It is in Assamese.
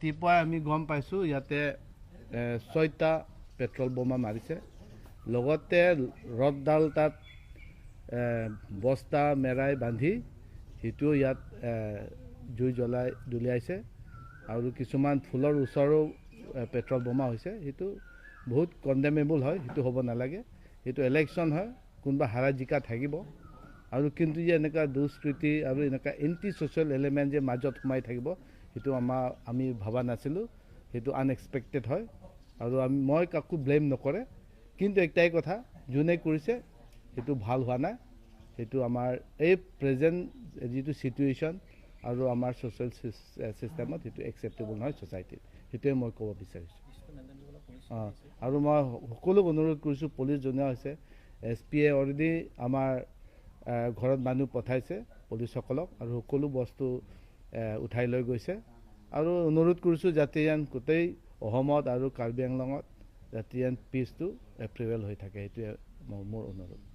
ৰাতিপুৱাই আমি গম পাইছোঁ ইয়াতে 6টা পেট্ৰল বোমা মাৰিছে লগতে ৰডডাল তাত বস্তা মেৰাই বান্ধি সেইটো ইয়াত জুই দলিয়াইছে আৰু কিছুমান ফুলৰ ওচৰো পেট্ৰল বোমা হৈছে সেইটো বহুত কণ্ডেমেবল হয় সেইটো হ'ব নালাগে সেইটো ইলেকশ্যন হয় কোনোবা হাৰা জিকা থাকিব আৰু কিন্তু যে এনেকুৱা দুষ্কৃতি আৰু এনেকুৱা এণ্টি ছ'চিয়েল এলিমেণ্ট যে মাজত সোমাই থাকিব সেইটো আমি ভবা নাছিলোঁ সেইটো আনএক্সপেক্টেড হয় আৰু মই কাকো ব্লেম নকৰে কিন্তু একটাই কথা যোনে কৰিছে সেইটো ভাল হোৱা নাই সেইটো আমাৰ এই প্ৰেজেণ্ট যিটো চিটুৱেশ্যন আৰু আমাৰ ছ'চিয়েল ছিষ্টেমত সেইটো একচেপ্টেবল নহয় ছ'চাইটিত সেইটোৱে মই ক'ব বিচাৰিছোঁ আৰু মই সকলোক অনুৰোধ কৰিছোঁ পুলিচ জনোৱা হৈছে SPয়ে অলৰেডি আমাৰ ঘৰত মানুহ পঠাইছে পুলিচসকলক আৰু সকলো বস্তু উঠাই লৈ গৈছে আৰু অনুৰোধ কৰিছোঁ যাতে ইয়ান গোটেই অসমত আৰু কাৰ্বি আংলঙত যাতে ইয়ান পিচটো প্ৰিভেইল হৈ থাকে সেইটোৱে মোৰ অনুৰোধ